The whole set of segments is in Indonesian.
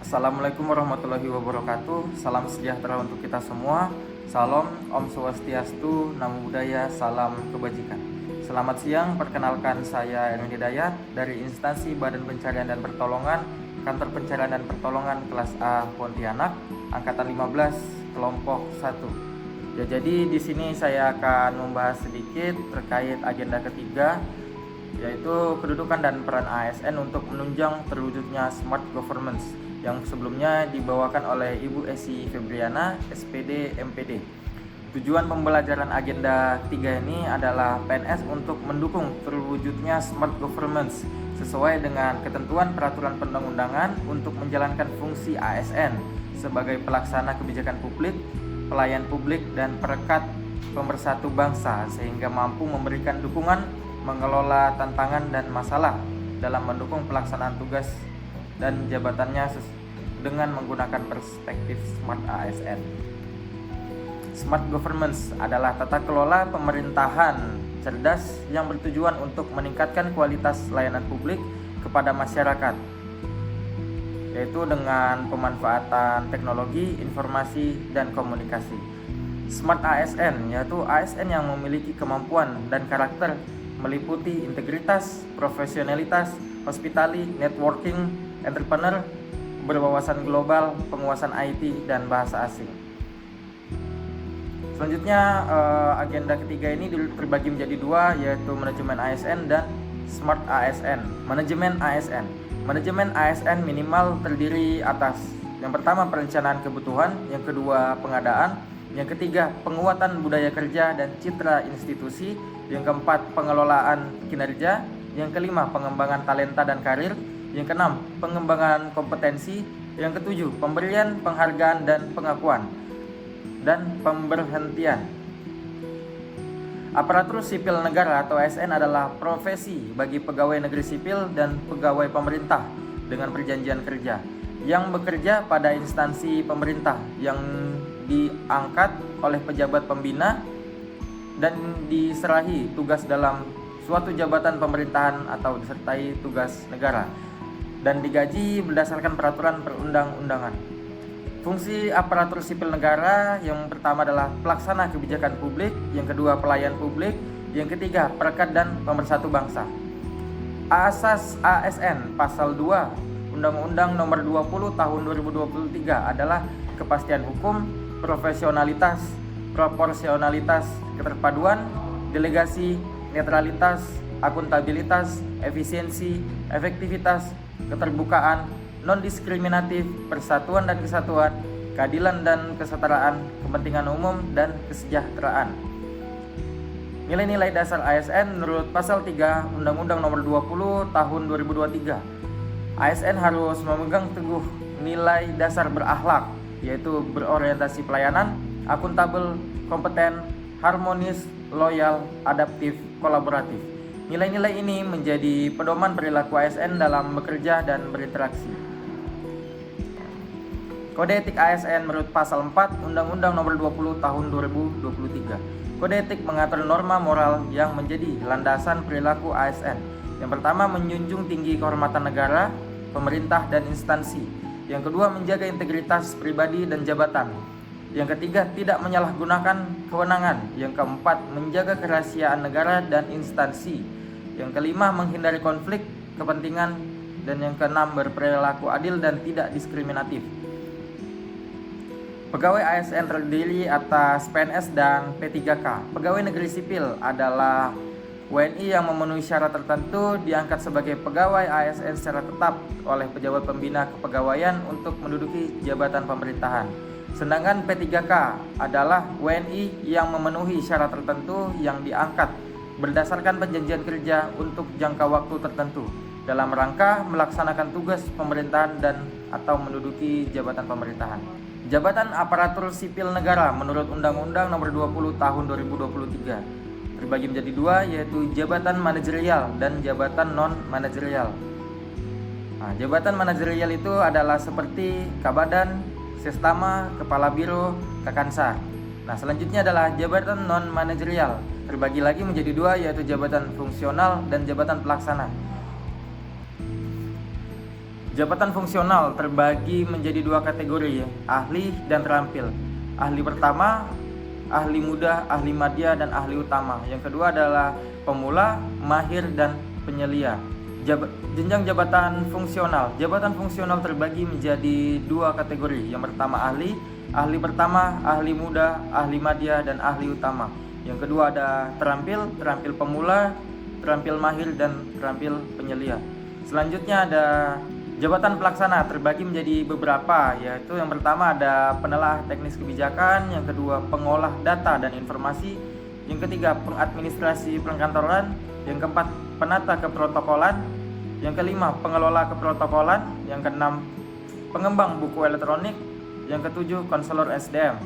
Assalamualaikum warahmatullahi wabarakatuh. Salam sejahtera untuk kita semua. Salam, Om Swastiastu, Namo Buddhaya, salam kebajikan. Selamat siang, perkenalkan saya Erwin Hidayat dari instansi Badan Pencarian dan Pertolongan, Kantor Pencarian dan Pertolongan kelas A Pontianak, angkatan 15, kelompok 1. Ya, jadi di sini saya akan membahas sedikit terkait agenda ketiga, yaitu kedudukan dan peran ASN untuk menunjang terwujudnya smart governance yang sebelumnya dibawakan oleh Ibu Esi Febriana, SPD, MPD. Tujuan pembelajaran agenda ketiga ini adalah PNS untuk mendukung terwujudnya smart governance sesuai dengan ketentuan peraturan perundang-undangan untuk menjalankan fungsi ASN sebagai pelaksana kebijakan publik, pelayan publik, dan perekat pemersatu bangsa sehingga mampu memberikan dukungan mengelola tantangan dan masalah dalam mendukung pelaksanaan tugas dan jabatannya dengan menggunakan perspektif Smart ASN. Smart Governance adalah tata kelola pemerintahan cerdas yang bertujuan untuk meningkatkan kualitas layanan publik kepada masyarakat, yaitu dengan pemanfaatan teknologi, informasi, dan komunikasi. Smart ASN yaitu ASN yang memiliki kemampuan dan karakter meliputi integritas, profesionalitas, hospitality, networking, entrepreneur, berwawasan global, penguasaan IT, dan bahasa asing. Selanjutnya agenda ketiga ini terbagi menjadi dua, yaitu manajemen ASN dan Smart ASN. Manajemen ASN minimal terdiri atas yang pertama perencanaan kebutuhan, yang kedua pengadaan, yang ketiga penguatan budaya kerja dan citra institusi, yang keempat pengelolaan kinerja, yang kelima pengembangan talenta dan karir, yang keenam pengembangan kompetensi, yang ketujuh pemberian penghargaan dan pengakuan, dan pemberhentian. Aparatur sipil negara atau ASN adalah profesi bagi pegawai negeri sipil dan pegawai pemerintah dengan perjanjian kerja yang bekerja pada instansi pemerintah yang diangkat oleh pejabat pembina dan diserahi tugas dalam suatu jabatan pemerintahan atau disertai tugas negara dan digaji berdasarkan peraturan perundang-undangan. Fungsi aparatur sipil negara yang pertama adalah pelaksana kebijakan publik, yang kedua pelayan publik, yang ketiga perekat dan pemersatu bangsa. Asas ASN Pasal 2 Undang-Undang Nomor 20 Tahun 2023 adalah kepastian hukum, profesionalitas, proporsionalitas, keterpaduan, delegasi, netralitas, akuntabilitas, efisiensi, efektivitas, keterbukaan, non-diskriminatif, persatuan dan kesatuan, keadilan dan kesetaraan, kepentingan umum, dan kesejahteraan. Nilai-nilai dasar ASN menurut Pasal 3 Undang-Undang Nomor 20 Tahun 2023. ASN harus memegang teguh nilai dasar berakhlak, yaitu berorientasi pelayanan, akuntabel, kompeten, harmonis, loyal, adaptif, kolaboratif. Nilai-nilai ini menjadi pedoman perilaku ASN dalam bekerja dan berinteraksi. Kode etik ASN menurut Pasal 4 Undang-Undang Nomor 20 Tahun 2023. Kode etik mengatur norma moral yang menjadi landasan perilaku ASN. Yang pertama, menjunjung tinggi kehormatan negara, pemerintah, dan instansi. Yang kedua, menjaga integritas pribadi dan jabatan. Yang ketiga, tidak menyalahgunakan kewenangan. Yang keempat, menjaga kerahasiaan negara dan instansi. Yang kelima, menghindari konflik kepentingan. Dan yang keenam, berperilaku adil dan tidak diskriminatif. Pegawai ASN terdiri atas PNS dan P3K. Pegawai negeri sipil adalah WNI yang memenuhi syarat tertentu diangkat sebagai pegawai ASN secara tetap oleh pejabat pembina kepegawaian untuk menduduki jabatan pemerintahan. Sedangkan P3K adalah WNI yang memenuhi syarat tertentu yang diangkat berdasarkan perjanjian kerja untuk jangka waktu tertentu dalam rangka melaksanakan tugas pemerintahan dan atau menduduki jabatan pemerintahan. Jabatan aparatur sipil negara menurut Undang-Undang Nomor 20 Tahun 2023 terbagi menjadi dua, yaitu jabatan manajerial dan jabatan non-manajerial. Jabatan manajerial itu adalah seperti Kabadan, Sestama, Kepala Biro, Kakansa. Selanjutnya adalah jabatan non-manajerial, terbagi lagi menjadi dua, yaitu jabatan fungsional dan jabatan pelaksana. Jabatan fungsional terbagi menjadi dua kategori, ahli dan terampil. Ahli pertama, ahli muda, ahli madya, dan ahli utama. Yang kedua adalah pemula, mahir, dan penyelia. Jenjang jabatan fungsional. Jabatan fungsional terbagi menjadi dua kategori. Yang pertama ahli pertama, ahli muda, ahli madya, dan ahli utama. Yang kedua ada terampil pemula, terampil mahir, dan terampil penyelia. Selanjutnya ada jabatan pelaksana, terbagi menjadi beberapa, yaitu yang pertama ada penelaah teknis kebijakan, yang kedua pengolah data dan informasi, yang ketiga pengadministrasi perkantoran, yang keempat penata keprotokolan, yang kelima pengelola keprotokolan, yang keenam pengembang buku elektronik, yang ketujuh konselor SDM,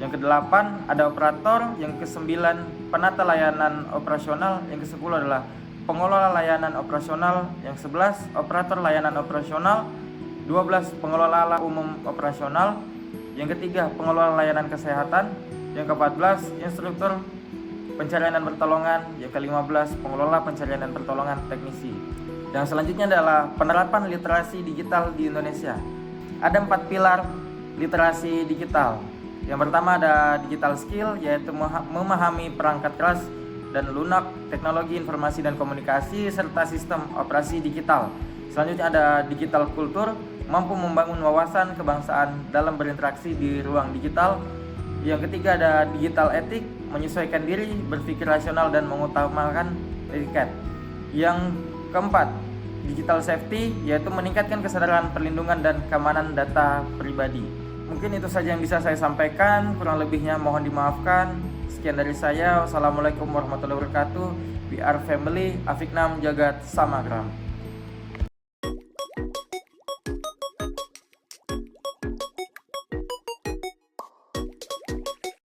yang kedelapan ada operator, yang kesembilan penata layanan operasional, yang kesepuluh adalah pengelola layanan operasional, yang 11 operator layanan operasional, 12 pengelola umum operasional, yang ketiga pengelola layanan kesehatan, yang ke-14 instruktur pencarian dan pertolongan, yang ke-15 pengelola pencarian dan pertolongan teknisi. Yang selanjutnya adalah penerapan literasi digital di Indonesia. Ada 4 pilar literasi digital. Yang pertama ada digital skill, yaitu memahami perangkat keras dan lunak, teknologi informasi dan komunikasi, serta sistem operasi digital. Selanjutnya ada digital kultur, mampu membangun wawasan kebangsaan dalam berinteraksi di ruang digital. Yang ketiga ada digital etik, menyesuaikan diri, berpikir rasional, dan mengutamakan etiket. Yang keempat, digital safety, yaitu meningkatkan kesadaran perlindungan dan keamanan data pribadi. Mungkin itu saja yang bisa saya sampaikan, kurang lebihnya mohon dimaafkan. Sekian dari saya. Wassalamualaikum warahmatullahi wabarakatuh. We are family, Afiknam Jagat Samagram.